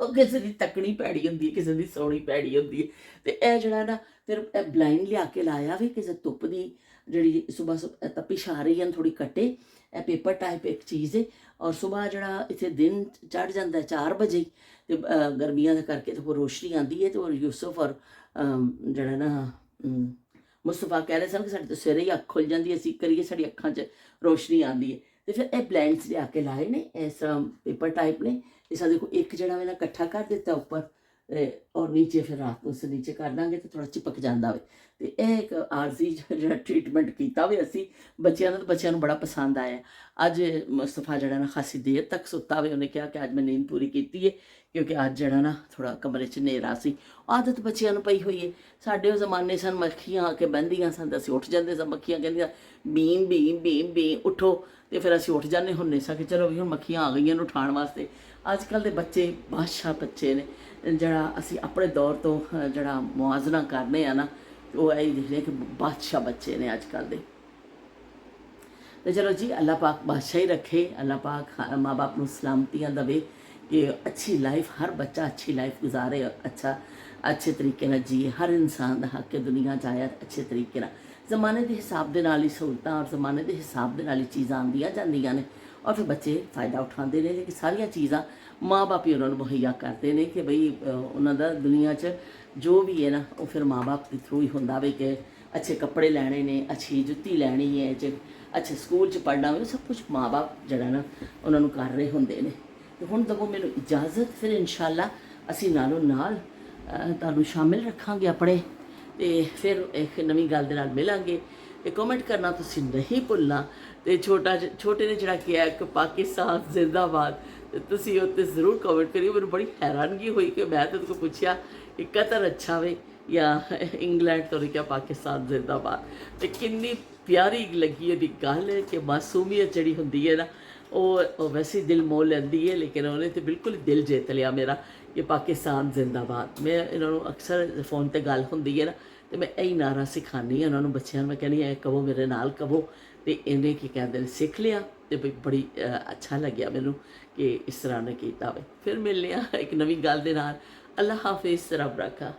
ਉਹ ਕਿਸੇ ਦੀ ਤੱਕਣੀ ਭੈੜੀ ਹੁੰਦੀ ਹੈ, ਕਿਸੇ ਦੀ ਸੋਹਣੀ ਭੈੜੀ ਹੁੰਦੀ ਹੈ। ਤੇ ਇਹ ਜਿਹੜਾ ਨਾ ਫਿਰ ਇਹ ਬਲਾਈਨ ਲਿਆ ਕੇ ਲਾਇਆ ਵੀ, ਕਿਸੇ ਧੁੱਪ ਦੀ ਜਿਹੜੀ ਸੁਬਾਹ ਤਪਿਸ਼ ਆ ਰਹੀ ਹੈ ਥੋੜੀ ਕੱਟੇ। ਇਹ ਪੇਪਰ ਟਾਈਪ ਇੱਕ ਚੀਜ਼ ਹੈ, ਔਰ ਸੁਬਾਹ ਜਿਹੜਾ ਇੱਥੇ ਦਿਨ ਚੜ੍ਹ ਜਾਂਦਾ 4 ਵਜੇ, ਤੇ ਗਰਮੀਆਂ ਦੇ ਕਰਕੇ ਤੇ ਉਹ ਰੋਸ਼ਨੀ ਆਉਂਦੀ ਹੈ। ਤੇ ਉਹ ਯੂਸਫ ਔਰ ਜਿਹੜਾ ਨਾ ਮੁਸਤਫਾ ਕਹਿ ਰਹੇ ਸਨ ਕਿ ਸਾਡੇ ਤੋਂ ਸਵੇਰੇ ਹੀ ਅੱਖ ਖੁੱਲ ਜਾਂਦੀ ਹੈ, ਅਸੀਂ ਕਰੀਏ ਸਾਡੀ ਅੱਖਾਂ 'ਚ ਰੋਸ਼ਨੀ ਆਉਂਦੀ ਹੈ। ਤੇ ਫਿਰ ਇਹ ਬਲੈਂਡਸ ਲਿਆ ਕੇ ਲਾਏ ਨੇ, ਇਸ ਤਰ੍ਹਾਂ ਪੇਪਰ ਟਾਈਪ ਨੇ। ਇਸ ਤਰ੍ਹਾਂ ਦੇਖੋ ਇੱਕ ਜਿਹੜਾ ਵੇ ਨਾ ਇਕੱਠਾ ਕਰ ਦਿੱਤਾ ਉੱਪਰ, ਔਰ ਨੀਚੇ ਫਿਰ ਰਾਤ ਨੂੰ ਉਸ ਨੀਚੇ ਕਰ ਦਾਂਗੇ ਤੇ ਥੋੜਾ ਚਿਪਕ ਜਾਂਦਾ ਵੇ। ਤੇ ਇਹ ਇੱਕ ਆਰਜ਼ੀ ਜਿਹੜਾ ਟ੍ਰੀਟਮੈਂਟ ਕੀਤਾ ਵੇ ਅਸੀਂ ਬੱਚਿਆਂ ਨੂੰ, ਬੱਚਿਆਂ ਨੂੰ ਬੜਾ ਪਸੰਦ ਆਇਆ। ਅੱਜ ਮੁਸਤਫਾ ਜਿਹੜਾ ਨਾ ਖਾਸੀ ਦੇਰ ਤੱਕ ਸੁੱਤਾ ਵੇ, ਉਹਨੇ ਕਿਹਾ ਕਿ ਅੱਜ ਮੈਂ ਨੀਂਦ ਪੂਰੀ ਕੀਤੀ ਹੈ, ਕਿਉਂਕਿ ਅੱਜ ਜਿਹੜਾ ਨਾ ਥੋੜਾ ਕਮਰੇ 'ਚ ਹਨੇਰਾ ਸੀ। ਆਦਤ ਬੱਚਿਆਂ ਨੂੰ ਪਈ ਹੋਈ ਹੈ। ਸਾਡੇ ਉਹ ਜ਼ਮਾਨੇ ਸਨ ਮੱਖੀਆਂ ਆ ਕੇ ਬਹਿੰਦੀਆਂ ਸਨ ਤਾਂ ਅਸੀਂ ਉੱਠ ਜਾਂਦੇ ਸਾਂ, ਮੱਖੀਆਂ ਕਹਿੰਦੀਆਂ ਬੀਮ ਬੀਮ ਬੀਮ ਬੀਮ ਉੱਠੋ, ਤੇ ਫਿਰ ਅਸੀਂ ਉੱਠ ਜਾਂਦੇ ਹੁੰਦੇ ਸਾਂ ਕਿ ਚਲੋ ਵੀ ਹੁਣ ਮੱਖੀਆਂ ਆ ਗਈਆਂ ਨੂੰ ਉਠਾਉਣ ਵਾਸਤੇ। ਅੱਜ ਕੱਲ੍ਹ ਦੇ ਬੱਚੇ ਬਾਦਸ਼ਾਹ ਬੱਚੇ ਨੇ, ਜਿਹੜਾ ਅਸੀਂ ਆਪਣੇ ਦੌਰ ਤੋਂ ਜਿਹੜਾ ਮੁਆਜ਼ਨਾ ਕਰਨੇ ਆ ਨਾ, ਉਹ ਇਹ ਦੇਖਦੇ ਕਿ ਬਾਦਸ਼ਾਹ ਬੱਚੇ ਨੇ ਅੱਜ ਕੱਲ੍ਹ ਦੇ। ਤੇ ਚਲੋ ਜੀ ਅੱਲਾਹ ਪਾਕ ਬਾਦਸ਼ਾਹ ਹੀ ਰੱਖੇ, ਅੱਲਾਹ ਪਾਕ ਮਾਂ ਬਾਪ ਨੂੰ ਸਲਾਮਤੀਆਂ ਦੇਵੇ ਕਿ ਅੱਛੀ ਲਾਈਫ, ਹਰ ਬੱਚਾ ਅੱਛੀ ਲਾਈਫ ਗੁਜ਼ਾਰੇ, ਅੱਛੇ ਤਰੀਕੇ ਨਾਲ ਜੀਏ। ਹਰ ਇਨਸਾਨ ਦਾ ਹੱਕ ਹੈ ਦੁਨੀਆ 'ਚ ਆਇਆ ਅੱਛੇ ਤਰੀਕੇ ਨਾਲ। ਜ਼ਮਾਨੇ ਦੇ ਹਿਸਾਬ ਦੇ ਨਾਲ ਹੀ ਸਹੂਲਤਾਂ ਔਰ ਜ਼ਮਾਨੇ ਦੇ ਹਿਸਾਬ ਦੇ ਨਾਲ ਹੀ ਚੀਜ਼ਾਂ ਆਉਂਦੀਆਂ ਜਾਂਦੀਆਂ ਨੇ, ਔਰ ਫਿਰ ਬੱਚੇ ਫ਼ਾਇਦਾ ਉਠਾਉਂਦੇ ਨੇ। ਲੇਕਿਨ ਸਾਰੀਆਂ ਚੀਜ਼ਾਂ ਮਾਂ ਬਾਪ ਹੀ ਉਹਨਾਂ ਨੂੰ ਮੁਹੱਈਆ ਕਰਦੇ ਨੇ ਕਿ ਬਈ ਉਹਨਾਂ ਦਾ ਦੁਨੀਆ 'ਚ ਜੋ ਵੀ ਹੈ ਨਾ ਉਹ ਫਿਰ ਮਾਂ ਬਾਪ ਦੇ ਥਰੂ ਹੀ ਹੁੰਦਾ ਵੇ ਕਿ ਅੱਛੇ ਕੱਪੜੇ ਲੈਣੇ ਨੇ, ਅੱਛੀ ਜੁੱਤੀ ਲੈਣੀ ਹੈ, ਅੱਛੇ ਸਕੂਲ 'ਚ ਪੜ੍ਹਨਾ ਵੇ, ਸਭ ਕੁਝ ਮਾਂ ਬਾਪ ਜਿਹੜਾ ਨਾ ਉਹਨਾਂ ਨੂੰ ਕਰ ਰਹੇ ਹੁੰਦੇ ਨੇ। ਤੇ ਹੁਣ ਦਵੋ ਮੈਨੂੰ ਇਜਾਜ਼ਤ, ਫਿਰ ਇਨਸ਼ਾਅੱਲਾ ਅਸੀਂ ਨਾਲੋਂ ਨਾਲ ਤੁਹਾਨੂੰ ਸ਼ਾਮਿਲ ਰੱਖਾਂਗੇ ਆਪਣੇ, ਤੇ ਫਿਰ ਇੱਕ ਨਵੀਂ ਗੱਲ ਦੇ ਨਾਲ ਮਿਲਾਂਗੇ। ਤੇ ਕਮੈਂਟ ਕਰਨਾ ਤੁਸੀਂ ਨਹੀਂ ਭੁੱਲਣਾ। ਤੇ ਛੋਟੇ ਨੇ ਜਿਹੜਾ ਕਿਹਾ ਕਿ ਪਾਕਿਸਤਾਨ ਜ਼ਿੰਦਾਬਾਦ, ਤੇ ਤੁਸੀਂ ਉੱਤੇ ਜ਼ਰੂਰ ਕਮੈਂਟ ਕਰਿਓ। ਮੈਨੂੰ ਬੜੀ ਹੈਰਾਨਗੀ ਹੋਈ ਕਿ ਮੈਂ ਤਾਂ ਉਹਨੂੰ ਪੁੱਛਿਆ ਕਿ ਕਤਰ ਅੱਛਾ ਵੇ ਜਾਂ ਇੰਗਲੈਂਡ, ਤੋਂ ਕਿਹਾ ਪਾਕਿਸਤਾਨ ਜ਼ਿੰਦਾਬਾਦ। ਤੇ ਕਿੰਨੀ ਪਿਆਰੀ ਲੱਗੀ ਉਹਦੀ ਗੱਲ ਕਿ ਮਾਸੂਮੀਅਤ ਜਿਹੜੀ ਹੁੰਦੀ ਹੈ ਨਾ ਉਹ ਵੈਸੇ ਦਿਲ ਮੋਹ ਲੈਂਦੀ ਹੈ, ਲੇਕਿਨ ਉਹਨੇ ਤਾਂ ਬਿਲਕੁਲ ਦਿਲ ਜਿੱਤ ਲਿਆ ਮੇਰਾ ਕਿ ਪਾਕਿਸਤਾਨ ਜ਼ਿੰਦਾਬਾਦ। ਮੈਂ ਇਹਨਾਂ ਨੂੰ ਅਕਸਰ ਫੋਨ 'ਤੇ ਗੱਲ ਹੁੰਦੀ ਹੈ ਨਾ, ਤੇ ਮੈਂ ਇਹੀ ਨਾਰਾ ਸਿਖਾਉਂਦੀ ਹਾਂ ਉਹਨਾਂ ਨੂੰ, ਬੱਚਿਆਂ ਨੂੰ ਮੈਂ ਕਹਿੰਦੀ ਇਹ ਕਹੋ, ਮੇਰੇ ਨਾਲ ਕਹੋ। ਤੇ ਇਹਨੇ ਕੀ ਕਹਿੰਦੇ ਨੇ ਸਿੱਖ ਲਿਆ, ਤੇ ਬਈ ਬੜੀ ਅੱਛਾ ਲੱਗਿਆ ਮੈਨੂੰ ਕਿ ਇਸ ਤਰ੍ਹਾਂ ਨੇ ਕੀਤਾ ਵੇ। ਫਿਰ ਮਿਲਦੇ ਹਾਂ ਇੱਕ ਨਵੀਂ ਗੱਲ ਦੇ ਨਾਲ। ਅੱਲਾਹ ਹਾਫਿਜ਼, ਰੱਬ ਰਾਖਾ।